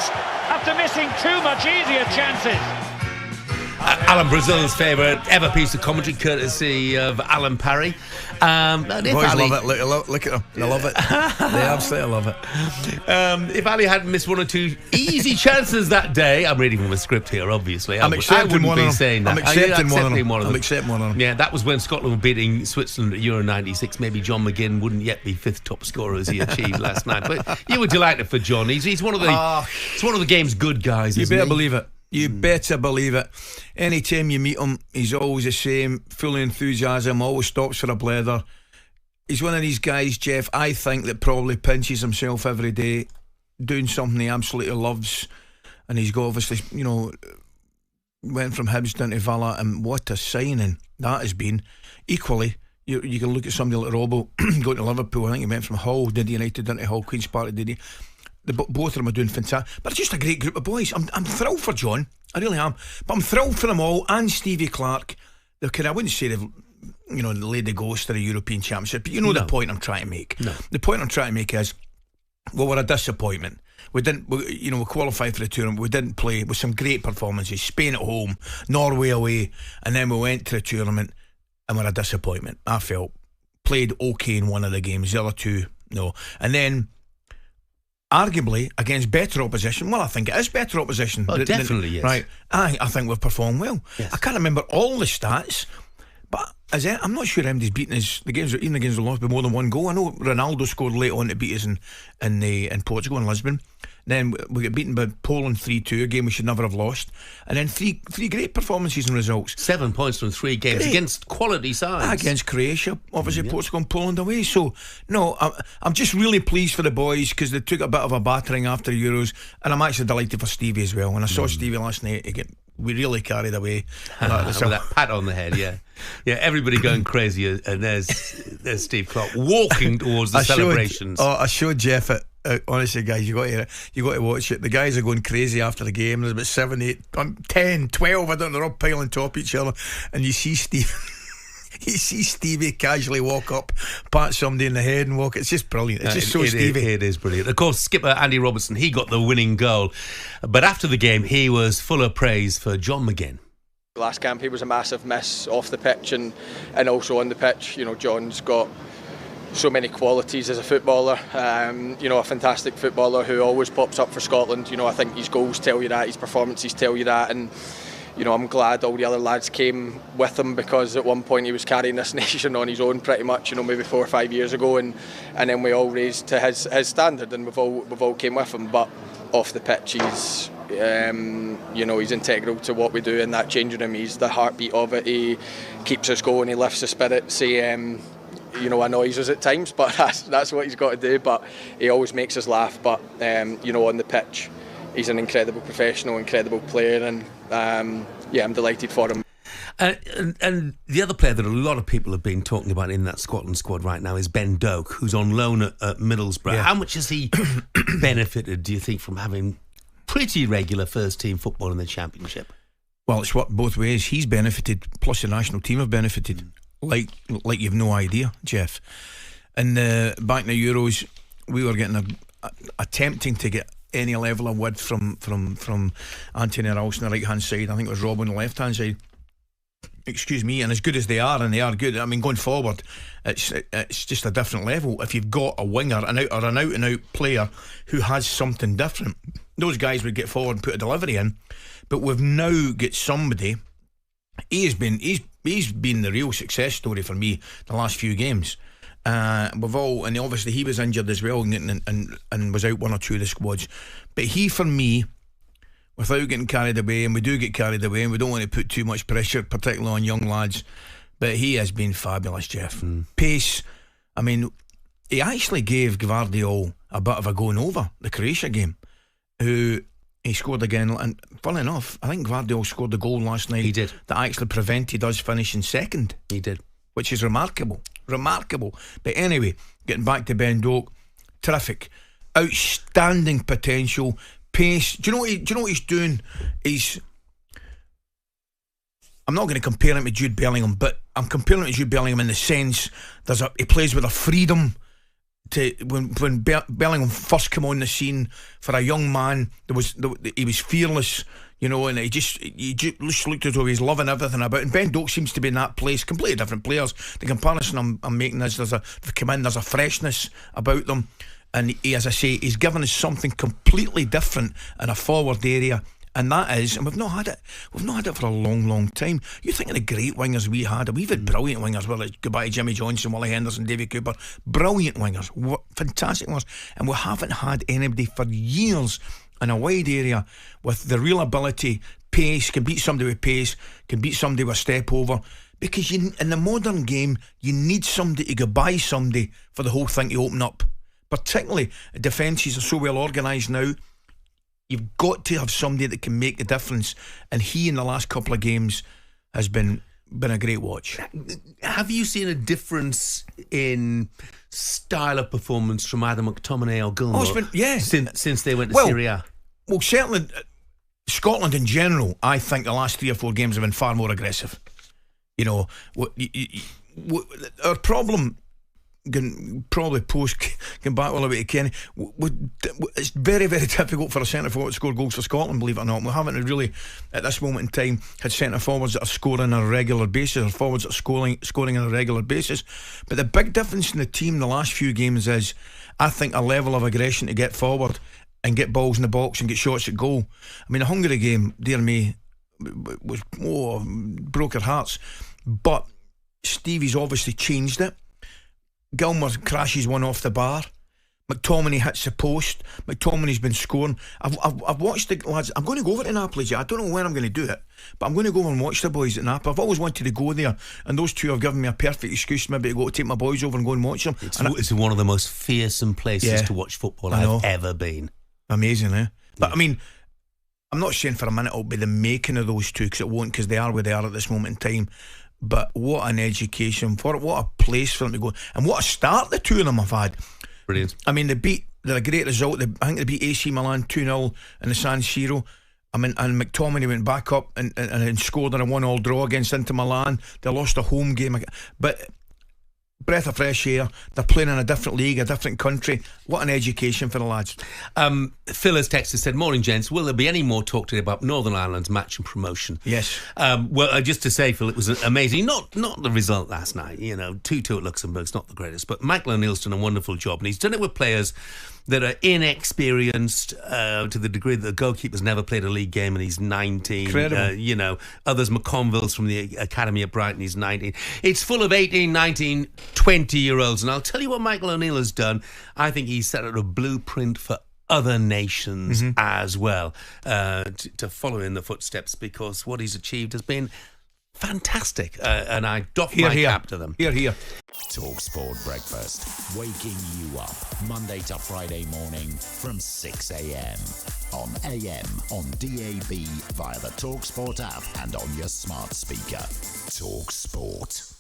scores after missing two much easier chances. Alan Brazil's favourite ever piece of commentary, courtesy of Alan Parry. Boys love it. Look at them. They love it. They absolutely love it. If Ali hadn't missed one or two easy chances that day, I'm reading from the script here, obviously. I'm accepting one of them. Saying that. I'm accepting one of them. One of them. I'm accepting one of them. Yeah, that was when Scotland were beating Switzerland at Euro 96. Maybe John McGinn wouldn't yet be fifth top scorer as he achieved last night. But you were delighted for John. He's one of the it's one of the game's good guys. You better believe it. You better believe it. Anytime you meet him, he's always the same, full of enthusiasm, always stops for a blether. He's one of these guys, Jeff, I think, that probably pinches himself every day, doing something he absolutely loves. And he's got, obviously, you know, went from Hibs down to Villa, and what a signing that has been. Equally, you can look at somebody like Robbo going to Liverpool. I think he went from Hull, did United down to Hull, Queen's Park, did he? Both of them are doing fantastic, but it's just a great group of boys. I'm thrilled for John, I really am, but I'm thrilled for them all, and Stevie Clarke. I wouldn't say they've, you know, laid the ghost of the European Championship, but you know the point I'm trying to make. The point I'm trying to make is, well, we're a disappointment. We qualified for the tournament. We didn't play with some great performances. Spain at home, Norway away, and then we went to the tournament and we're a disappointment. I felt played okay in one of the games, the other two no, and then arguably against better opposition. Well, I think it is better opposition. Oh, definitely, yes. Right. I think we've performed well. Yes. I can't remember all the stats, but I'm not sure MD's beaten us. Even the games we lost by more than one goal. I know Ronaldo scored late on to beat us in Portugal and Lisbon. Then we got beaten by Poland 3-2, a game we should never have lost. And then three great performances and results. 7 points from 3 games great. Against quality sides. Against Croatia, obviously Portugal and Poland away. So, no, I'm just really pleased for the boys because they took a bit of a battering after the Euros. And I'm actually delighted for Stevie as well. When I saw Stevie last night, we really carried away. With that pat on the head, yeah. Yeah, everybody going crazy. And there's Steve Clarke walking towards the celebrations. I showed Jeff it. Honestly, guys, you got to watch it. The guys are going crazy after the game. There's about 7, 8, 10, 12. I don't know. They're all piling top each other, and you see Stevie casually walk up, pat somebody in the head, and walk. It's just brilliant. It's just so Stevie. It is brilliant. Of course, skipper Andy Robertson, he got the winning goal, but after the game, he was full of praise for John McGinn. Last camp, he was a massive miss off the pitch and also on the pitch. You know, John's got so many qualities as a footballer, a fantastic footballer who always pops up for Scotland. You know, I think his goals tell you that, his performances tell you that, and you know, I'm glad all the other lads came with him because at one point he was carrying this nation on his own pretty much, you know, maybe 4 or 5 years ago, and then we all raised to his standard and we've all came with him. But off the pitch he's he's integral to what we do in that changing room. He's the heartbeat of it. He keeps us going, he lifts the spirits, he annoys us at times, but that's what he's got to do. But he always makes us laugh. But on the pitch, he's an incredible professional, incredible player, and I'm delighted for him. And the other player that a lot of people have been talking about in that Scotland squad right now is Ben Doak, who's on loan at Middlesbrough. Yeah. How much has he benefited, do you think, from having pretty regular first team football in the Championship? Well, it's worked both ways. He's benefited, plus the national team have benefited. Like you've no idea, Jeff. And back in the Euros, we were getting attempting to get any level of width from Anthony Ralston on the right hand side. I think it was Rob on the left hand side. Excuse me. And as good as they are, and they are good, I mean, going forward, it's just a different level. If you've got a winger, an out and out player who has something different, those guys would get forward and put a delivery in. But we've now got somebody. He's been the real success story for me the last few games. And obviously he was injured as well and was out one or two of the squads. But he, for me, without getting carried away, and we do get carried away, and we don't want to put too much pressure, particularly on young lads, but he has been fabulous, Jeff. Pace. I mean, he actually gave Gvardiol a bit of a going over the Croatia game, who he scored again, and funnily enough, I think Gvardiol scored the goal last night. He did. That actually prevented us finishing second. He did. Which is remarkable. But anyway, getting back to Ben Doak, terrific, outstanding potential, pace. Do you know what he's doing? I'm not going to compare him to Jude Bellingham, but I'm comparing him to Jude Bellingham in the sense he plays with a freedom when Bellingham first came on the scene, for a young man, he was fearless, you know, and he just looked as though he's loving everything about it. And Ben Doak seems to be in that place. Completely different players. The comparison I'm making is there's a freshness about them, and he, as I say, he's given us something completely different in a forward area. And that is, and we've not had it for a long, long time. You think of the great wingers we had, and we've had brilliant wingers, whether it's goodbye to Jimmy Johnson, Willie Henderson, Davy Cooper, brilliant wingers, fantastic wingers, and we haven't had anybody for years in a wide area with the real ability, pace, can beat somebody with pace, can beat somebody with a step over. Because in the modern game, you need somebody to go by somebody for the whole thing to open up. Particularly, defences are so well organised now. You've got to have somebody that can make the difference, and he in the last couple of games has been a great watch. Have you seen a difference in style of performance from either McTominay or Gilmour? Since they went to Serie A? Well, certainly Scotland in general, I think the last 3 or 4 games have been far more aggressive. You know, our problem, probably post going back all the way to Kenny, it's very, very difficult for a centre forward to score goals for Scotland, believe it or not. We haven't really at this moment in time had centre forwards that are scoring on a regular basis, or forwards that are scoring on a regular basis. But the big difference in the team the last few games is, I think, a level of aggression to get forward and get balls in the box and get shots at goal. I mean, the Hungary game, dear me, broke our hearts. But Stevie's obviously changed it. Gilmour crashes one off the bar. McTominay hits the post. McTominay's been scoring. I've watched the lads. I'm going to go over to Napoli. I don't know when I'm going to do it, but I'm going to go over and watch the boys at Napoli. I've always wanted to go there, and those two have given me a perfect excuse maybe to go take my boys over and go and watch them. It's one of the most fearsome places to watch football I've ever been. Amazing, eh? But I mean, I'm not saying for a minute it'll be the making of those two, because it won't, because they are where they are at this moment in time. But what an education for it, what a place for them to go, and what a start the two of them have had. Brilliant. I mean, they're a great result. I think they beat AC Milan 2-0 in the San Siro. I mean, and McTominay went back up and scored in a 1-1 draw against Inter Milan. They lost a home game, but breath of fresh air. They're playing in a different league, a different country. What an education for the lads. Phil has texted, said, morning gents, will there be any more talk today about Northern Ireland's match and promotion? Yes. Well, just to say, Phil, it was amazing. Not the result last night, 2-2 at Luxembourg's not the greatest, but Michael O'Neill's done a wonderful job, and he's done it with players that are inexperienced to the degree that the goalkeeper's never played a league game and he's 19. Incredible. Others, McConville's from the academy at Brighton, he's 19. It's full of 18, 19, 20-year-olds, and I'll tell you what Michael O'Neill has done. I think he's set out a blueprint for other nations as well to follow in the footsteps, because what he's achieved has been fantastic, and I doff my cap to them. Here. talkSPORT Breakfast, waking you up Monday to Friday morning from 6 a.m. on AM, on DAB, via the talkSPORT app and on your smart speaker. talkSPORT.